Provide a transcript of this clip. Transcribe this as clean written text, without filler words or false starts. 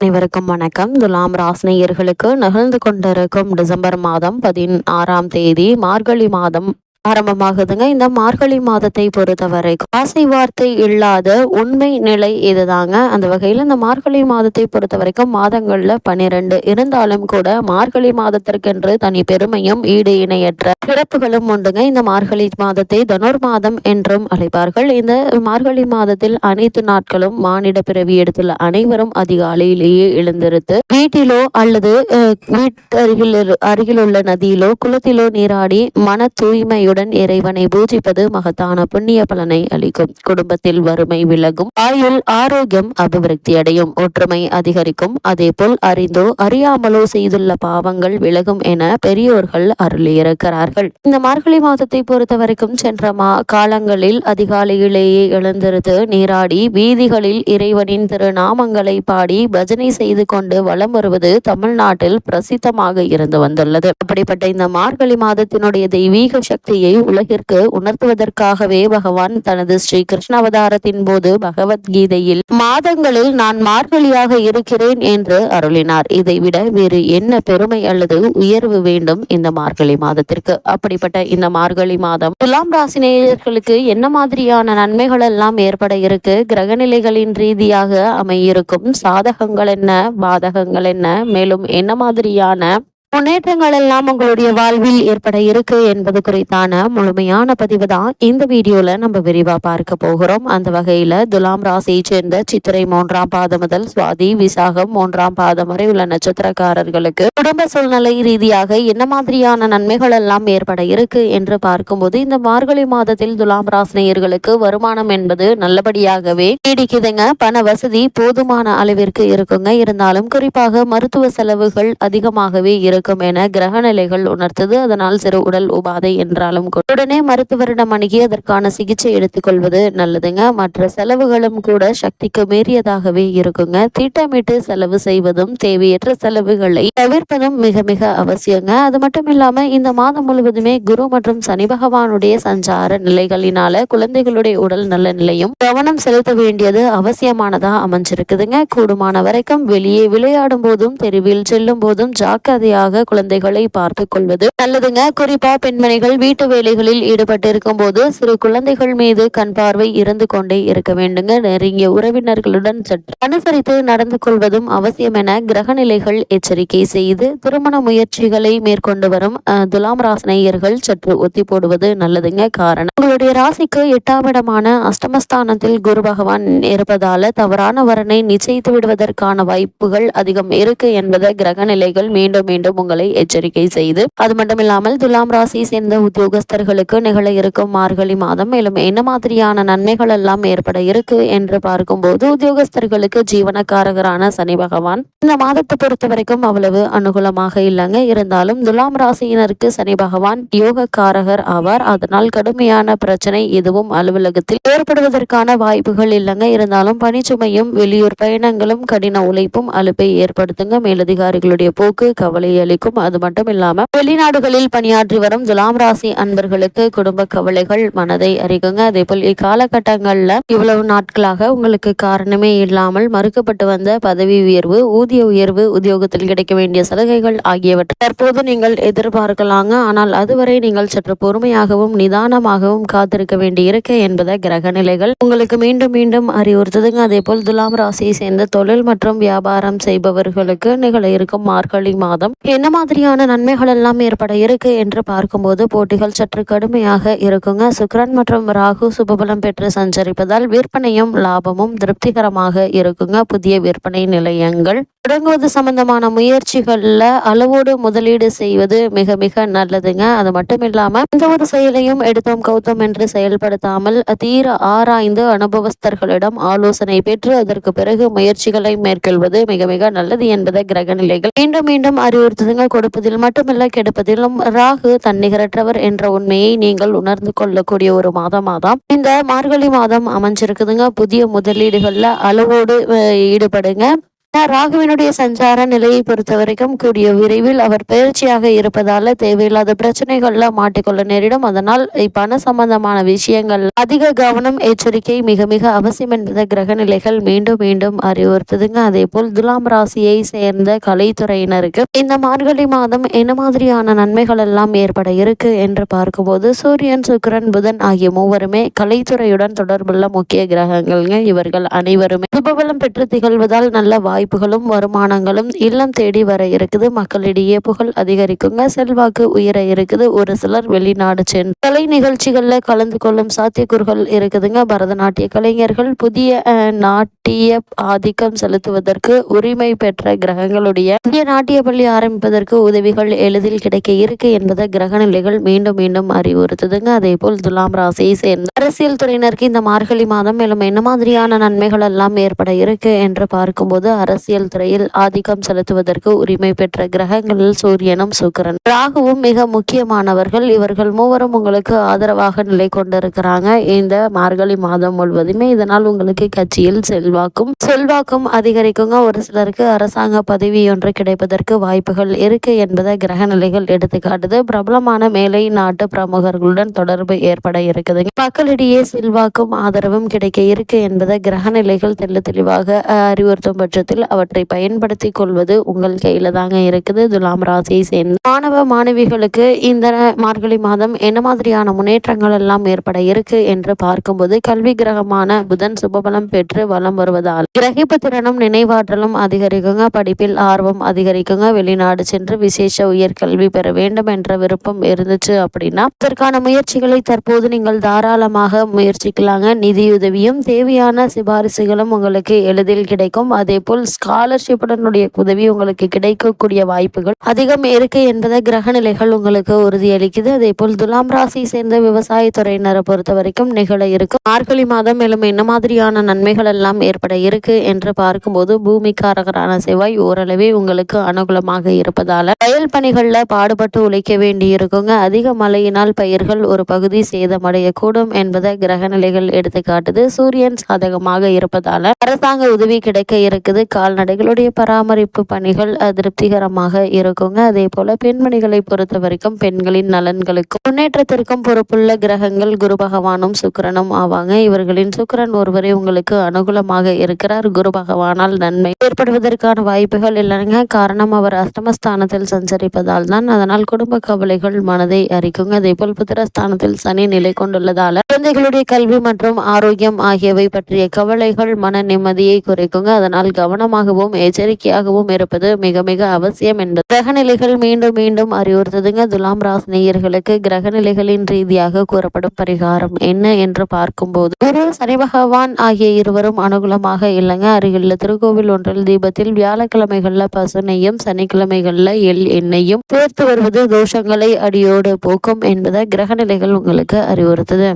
அனைவருக்கும் வணக்கம். துலாம் ராசினியர்களுக்கு நிகழ்ந்து கொண்டிருக்கும் டிசம்பர் மாதம் 16ஆம் தேதி மார்கழி மாதம் ஆரம்பமாகுதுங்க. இந்த மார்கழி மாதத்தை பொறுத்தவரை ஆசை வார்த்தை இல்லாத உண்மை நிலை இதுதாங்க. அந்த வகையில் இந்த மார்கழி மாதத்தை பொறுத்த வரைக்கும் மாதங்கள்ல 12 இருந்தாலும் கூட மார்கழி மாதத்திற்கென்று தனி பெருமையும் ஈடு இணையற்ற சிறப்புகளும் உண்டுங்க. இந்த மார்கழி மாதத்தை தனுர் மாதம் என்றும் அழைப்பார்கள். இந்த மார்கழி மாதத்தில் அனைத்து நாட்களும் மானிட பிறவி எடுத்துள்ள அனைவரும் அதிகாலையிலேயே எழுந்திருத்து வீட்டிலோ அல்லது அருகில் உள்ள நதியிலோ குளத்திலோ நீராடி மன தூய்மை இறைவனை பூஜிப்பது மகத்தான புண்ணிய பலனை அளிக்கும். குடும்பத்தில் வறுமை விலகும், ஆயுள் ஆரோக்கியம் அபிவிருத்தி அடையும், ஒற்றுமை அதிகரிக்கும். அதேபோல் அறிந்தோ அறியாமலோ செய்துள்ள பாவங்கள் விலகும் என பெரியோர்கள் அருளியிருக்கிறார்கள். இந்த மார்கழி மாதத்தை பொறுத்த வரைக்கும் சென்ற காலங்களில் அதிகாலையிலேயே எழுந்திருத்து நீராடி வீதிகளில் இறைவனின் திருநாமங்களை பாடி பஜனை செய்து கொண்டு வலம் வருவது தமிழ்நாட்டில் பிரசித்தமாக இருந்து வந்துள்ளது. அப்படிப்பட்ட இந்த மார்கழி மாதத்தினுடைய தெய்வீக சக்தி உலகிற்கு உணர்த்துவதற்காகவே பகவான் தனது ஸ்ரீ கிருஷ்ண அவதாரத்தின் போது பகவத்கீதையில் மாதங்களில் நான் மார்கழியாக இருக்கிறேன் என்று அருளினார். இதைவிட வேறு என்ன பெருமை அல்லது உயர்வு வேண்டும் இந்த மார்கழி மாதத்திற்கு? அப்படிப்பட்ட இந்த மார்கழி மாதம் துலாம் ராசினியர்களுக்கு என்ன மாதிரியான நன்மைகள் எல்லாம் ஏற்பட இருக்கு, கிரகநிலைகளின் ரீதியாக அமையிருக்கும் சாதகங்கள் என்ன, பாதகங்கள் என்ன, மேலும் என்ன மாதிரியான முன்னேற்றங்கள் எல்லாம் உங்களுடைய வாழ்வில் ஏற்பட இருக்கு என்பது குறித்தான முழுமையான பதிவு தான் இந்த வீடியோல நம்ம விரிவா பார்க்க போகிறோம். அந்த வகையில துலாம் ராசியை சேர்ந்த சித்திரை 3ஆம் பாதம் முதல் சுவாதி விசாகம் 3ஆம் பாதம் வரை உள்ள நட்சத்திரக்காரர்களுக்கு குடும்ப சூழ்நிலை ரீதியாக என்ன மாதிரியான நன்மைகள் எல்லாம் ஏற்பட இருக்கு என்று பார்க்கும்போது இந்த மார்கழி மாதத்தில் துலாம் ராசினியர்களுக்கு வருமானம் என்பது நல்லபடியாகவே நீடிக்குதுங்க. பண வசதி போதுமான அளவிற்கு இருக்குங்க. இருந்தாலும் குறிப்பாக மருத்துவ செலவுகள் அதிகமாகவே இருக்கும் என கிரக நிலைகள் உணர்த்தது. அதனால் சிறு உடல் உபாதை என்றாலும் உடனே மருத்துவரிடம் அணுகி அதற்கான சிகிச்சை எடுத்துக்கொள்வது நல்லதுங்க. மற்ற செலவுகளும் கூட சக்திக்கு மீறியதாகவே இருக்குங்க. திட்டமிட்டு செலவு செய்வதும் தேவையற்ற செலவுகளை தவிர்ப்பதும் மிக மிக அவசியங்க. அது மட்டும் இல்லாம இந்த மாதம் முழுவதுமே குரு மற்றும் சனி பகவானுடைய சஞ்சார நிலைகளினால குழந்தைகளுடைய உடல் நல்ல நிலையும் கவனம் செலுத்த வேண்டியது அவசியமானதா அமைஞ்சிருக்குதுங்க. கூடுமான வரைக்கும் வெளியே விளையாடும் போதும் தெருவில் செல்லும் போதும் ஜாக்கிரதையாக குழந்தைகளை பார்த்து கொள்வது நல்லதுங்க. குறிப்பா பெண்மணிகள் வீட்டு வேலைகளில் ஈடுபட்டு இருக்கும் போது சிறு குழந்தைகள் மீது கண் பார்வை இருந்து கொண்டே இருக்க வேண்டுங்க. நெருங்கிய உறவினர்களுடன் சற்று அனுசரித்து நடந்து கொள்வதும் அவசியம் என கிரக நிலைகள் எச்சரிக்கை செய்து திருமண முயற்சிகளை மேற்கொண்டு வரும் துலாம் ராசினியர்கள் சற்று ஒத்தி போடுவது நல்லதுங்க. காரணம் உங்களுடைய ராசிக்கு 8ஆம் இடமான அஷ்டமஸ்தானத்தில் குரு பகவான் இருப்பதால தவறான வரனை நிச்சயித்து விடுவதற்கான வாய்ப்புகள் அதிகம் இருக்கு என்பதை கிரக நிலைகள் மீண்டும் மீண்டும் உங்களை எச்சரிக்கை செய்து அது மட்டும் இல்லாமல் துலாம் ராசியை சேர்ந்த உத்தியோகஸ்தர்களுக்கு நிகழ இருக்கும் மார்கழி மாதம் மேலும் என்ன மாதிரியான நன்மைகள் எல்லாம் ஏற்பட இருக்கு என்று பார்க்கும்போது உத்தியோகஸ்தர்களுக்கு ஜீவனக்காரகரான சனி பகவான் இந்த மாதத்தை பொறுத்த வரைக்கும் அவ்வளவு அனுகூலமாக இல்லைங்க. இருந்தாலும் துலாம் ராசியினருக்கு சனி பகவான் யோகக்காரகர் ஆவார். அதனால் கடுமையான பிரச்சனை எதுவும் அலுவலகத்தில் ஏற்படுவதற்கான வாய்ப்புகள் இல்லைங்க. இருந்தாலும் பணிச்சுமையும் வெளியூர் பயணங்களும் கடின உழைப்பும் அலுப்பை ஏற்படுத்துங்க. மேலதிகாரிகளுடைய போக்கு கவலை அளிக்கும். அது மட்டும் இல்லாம வெளிநாடுகளில் பணியாற்றி வரும் துலாம் ராசி அன்பர்களுக்கு குடும்ப கவலைகள் மனதை அறிகுங்க. அதே போல் இக்காலகட்டங்கள்ல இவ்வளவு நாட்களாக உங்களுக்கு காரணமே இல்லாமல் மறுக்கப்பட்டு வந்த பதவி உயர்வு, ஊதிய உயர்வு, உத்தியோகத்தில் கிடைக்க வேண்டிய சலுகைகள் ஆகியவற்றை தற்போது நீங்கள் எதிர்பார்க்கலாங்க. ஆனால் அதுவரை நீங்கள் சற்று பொறுமையாகவும் நிதானமாகவும் காத்திருக்க வேண்டி இருக்கு என்பதை கிரக நிலைகள் உங்களுக்கு மீண்டும் மீண்டும் அறிவுறுத்துதுங்க. அதே போல் துலாம் ராசியை சேர்ந்த தொழில் மற்றும் வியாபாரம் செய்பவர்களுக்கு நிகழ இருக்கும் மார்கழி மாதம் என்ன மாதிரியான நன்மைகள் எல்லாம் ஏற்பட இருக்கு என்று பார்க்கும்போது போட்டிகள் சற்று கடுமையாக இருக்குங்க. சுக்கிரன் மற்றும் ராகு சுபபலம் பெற்று சஞ்சரிப்பதால் விற்பனையும் லாபமும் திருப்திகரமாக இருக்குங்க. புதிய விற்பனை நிலையங்கள் தொடங்குவது சம்பந்தமான முயற்சிகள்ல அளவோடு முதலீடு செய்வது மிக மிக நல்லதுங்க. அது மட்டும் இல்லாம எந்த ஒரு செயலையும் எடுத்தோம் கௌத்தம் என்று செயல்படுத்தாமல் தீர ஆராய்ந்து அனுபவஸ்தர்களிடம் ஆலோசனை பெற்று அதற்கு பிறகு முயற்சிகளை மேற்கொள்வது மிக மிக நல்லது என்பதை கிரக நிலைகள் மீண்டும் மீண்டும் அறிவுறுத்துதுங்க. கொடுப்பதில் மட்டுமல்ல கெடுப்பதிலும் ராகு தன்னிகரற்றவர் என்ற உண்மையை நீங்கள் உணர்ந்து கொள்ளக்கூடிய ஒரு மாதமாதான் இந்த மார்கழி மாதம் அமைஞ்சிருக்குதுங்க. புதிய முதலீடுகள்ல அளவோடு ஈடுபடுங்க. ராகுவினுடைய சஞ்சார நிலையை பொறுத்த வரைக்கும் கூடிய விரைவில் அவர் பயிற்சியாக இருப்பதால தேவையில்லாத பிரச்சனைகள்ல மாட்டிக்கொள்ள நேரிடும். அதனால் பண சம்பந்தமான விஷயங்கள் அதிக கவனம் எச்சரிக்கை மிக மிக அவசியம் என்பதை கிரக நிலைகள் மீண்டும் மீண்டும் அறிவுறுத்துதுங்க. அதே போல் துலாம் ராசியை சேர்ந்த கலைத்துறையினருக்கு இந்த மார்கழி மாதம் என்ன மாதிரியான நன்மைகள் எல்லாம் ஏற்பட இருக்கு என்று பார்க்கும்போது சூரியன் சுக்கிரன் புதன் ஆகிய மூவருமே கலைத்துறையுடன் தொடர்புள்ள முக்கிய கிரகங்கள்ங்க. இவர்கள் அனைவருமே சுபபலம் பெற்று திகழ்வதால் நல்ல வாய்ப்புகளும் வருமானங்களும் இல்லம் தேடி வர இருக்குது. மக்களிடையே புகழ் அதிகரிக்குங்க, செல்வாக்கு உயர இருக்குது. ஒரு சிலர் வெளிநாடு சென்று கலை நிகழ்ச்சிகள்ல கலந்து கொள்ளும் சாத்தியக்கூறுகள் இருக்குதுங்க. பரதநாட்டிய கலைஞர்கள் புதிய நாட்டிய ஆதிக்கம் செலுத்துவதற்கு உரிமை பெற்ற கிரகங்களுடைய புதிய நாட்டிய பள்ளி ஆரம்பிப்பதற்கு உதவிகள் எளிதில் கிடைக்க இருக்கு என்பதை கிரக நிலைகள் மீண்டும் மீண்டும் அறிவுறுத்துதுங்க. அதே போல் துலாம் ராசியை சேர்ந்த அரசியல் துறையினருக்கு இந்த மார்கழி மாதம் மேலும் என்ன மாதிரியான நன்மைகள் எல்லாம் ஏற்பட இருக்கு என்று பார்க்கும்போது அரசியல் துறையில் ஆதிக்கம் செலுத்துவதற்கு உரிமை பெற்ற கிரகங்களில் சூரியனும் சுக்கிரன் ராகுவும் மிக முக்கியமானவர்கள். இவர்கள் மூவரும் உங்களுக்கு ஆதரவாக நிலை கொண்டிருக்கிறாங்க இந்த மார்கழி மாதம் முழுவதுமே. இதனால் உங்களுக்கு கட்சியில் செல்வாக்கும் அதிகரிக்குங்க. ஒரு சிலருக்கு அரசாங்க பதவி ஒன்று கிடைப்பதற்கு வாய்ப்புகள் இருக்கு என்பதை கிரக நிலைகள் எடுத்துக்காட்டுது. பிரபலமான மேலை நாட்டு பிரமுகர்களுடன் தொடர்பு ஏற்பட இருக்குது. மக்களிடையே செல்வாக்கும் ஆதரவும் கிடைக்க இருக்கு என்பதை கிரக நிலைகள் தெளிவாக அறிவுறுத்தும் பட்சத்தில் அவற்றை பயன்படுத்தி கொள்வது உங்கள் கையில தாங்க இருக்குது. துலாம் ராசியை சேர்ந்த மாணவ மாணவிகளுக்கு இந்த மார்கழி மாதம் என்ன மாதிரியான முன்னேற்றங்கள் எல்லாம் ஏற்பட இருக்கு என்று பார்க்கும்போது கல்வி கிரகமான புதன் சுபபலம் பெற்று வலம் வருவதால் கிரகிப்பு திறனும் நினைவாற்றலும் அதிகரிக்குங்க. படிப்பில் ஆர்வம் அதிகரிக்குங்க. வெளிநாடு சென்று விசேஷ உயர்கல்வி பெற வேண்டும் என்ற விருப்பம் இருந்துச்சு அப்படின்னா அதற்கான முயற்சிகளை தற்போது நீங்கள் தாராளமாக முயற்சிக்கலாங்க. நிதியுதவியும் தேவையான சிபாரிசுகளும் உங்களுக்கு எளிதில் கிடைக்கும். அதே போல் ஸ்காலர்ஷிப்புடனுடைய உதவி உங்களுக்கு கிடைக்கக்கூடிய வாய்ப்புகள் அதிகம் இருக்கு என்பதை கிரக நிலைகள் உங்களுக்கு உறுதியளிக்குது. அதே போல் துலாம் ராசி சேர்ந்த விவசாய துறையினரை பொறுத்த வரைக்கும் நிகழ இருக்கும் மார்கழி மாதம் மேலும் என்ன மாதிரியான நன்மைகள் எல்லாம் ஏற்பட இருக்கு என்று பார்க்கும்போது பூமிக்காரகரான செவ்வாய் ஓரளவே உங்களுக்கு அனுகூலமாக இருப்பதால வயல் பணிகள்ல பாடுபட்டு உழைக்க வேண்டி இருக்குங்க. அதிக மழையினால் பயிர்கள் ஒரு பகுதி சேதமடையக்கூடும் என்பதை கிரக நிலைகள் எடுத்துக்காட்டுது. சூரியன் சாதகமாக இருப்பதால அரசாங்க உதவி கிடைக்க இருக்குது. கால்நடைகளுடைய பராமரிப்பு பணிகள் திருப்திகரமாக இருக்குங்க. அதே போல பெண்மணிகளை பொறுத்த வரைக்கும் பெண்களின் நலன்களுக்கும் முன்னேற்றத்திற்கும் பொறுப்புள்ள கிரகங்கள் குரு பகவானும் சுக்கிரனும் ஆவாங்க. இவர்களின் சுக்கிரன் ஒருவரே உங்களுக்கு அனுகூலமாக இருக்கிறார். குரு பகவானால் நன்மை ஏற்படுவதற்கான வாய்ப்புகள் இல்லைங்க. காரணம் அவர் அஷ்டமஸ்தானத்தில் சஞ்சரிப்பதால் தான். அதனால் குடும்ப கவலைகள் மனதை அரிக்குங்க. அதே போல் புத்திரஸ்தானத்தில் சனி நிலை கொண்டுள்ளதால குழந்தைகளுடைய கல்வி மற்றும் ஆரோக்கியம் ஆகியவை பற்றிய கவலைகள் மன நிம்மதியை குறைக்குங்க. அதனால் கவனமாகவும் எச்சரிக்கையாகவும் இருப்பது மிக மிக அவசியம் என்பது கிரகநிலைகள் மீண்டும் மீண்டும் அறிவுறுத்துதுங்க. துலாம் ராசினியர்களுக்கு கிரகநிலைகளின் ரீதியாக கூறப்படும் பரிகாரம் என்ன என்று பார்க்கும்போது குரு சனி பகவான் ஆகிய இருவரும் அனுகூலமாக இல்லைங்க. அருகிலுள்ள திருக்கோவில் ஒன்றில் தீபத்தில் வியாழக்கிழமைகள்ல பசுனையும் சனிக்கிழமைகள்ல எண்ணெயும் சேர்த்து வருவது தோஷங்களை அடியோடு போக்கும் என்பதை கிரகநிலைகள் உங்களுக்கு அறிவுறுத்துது.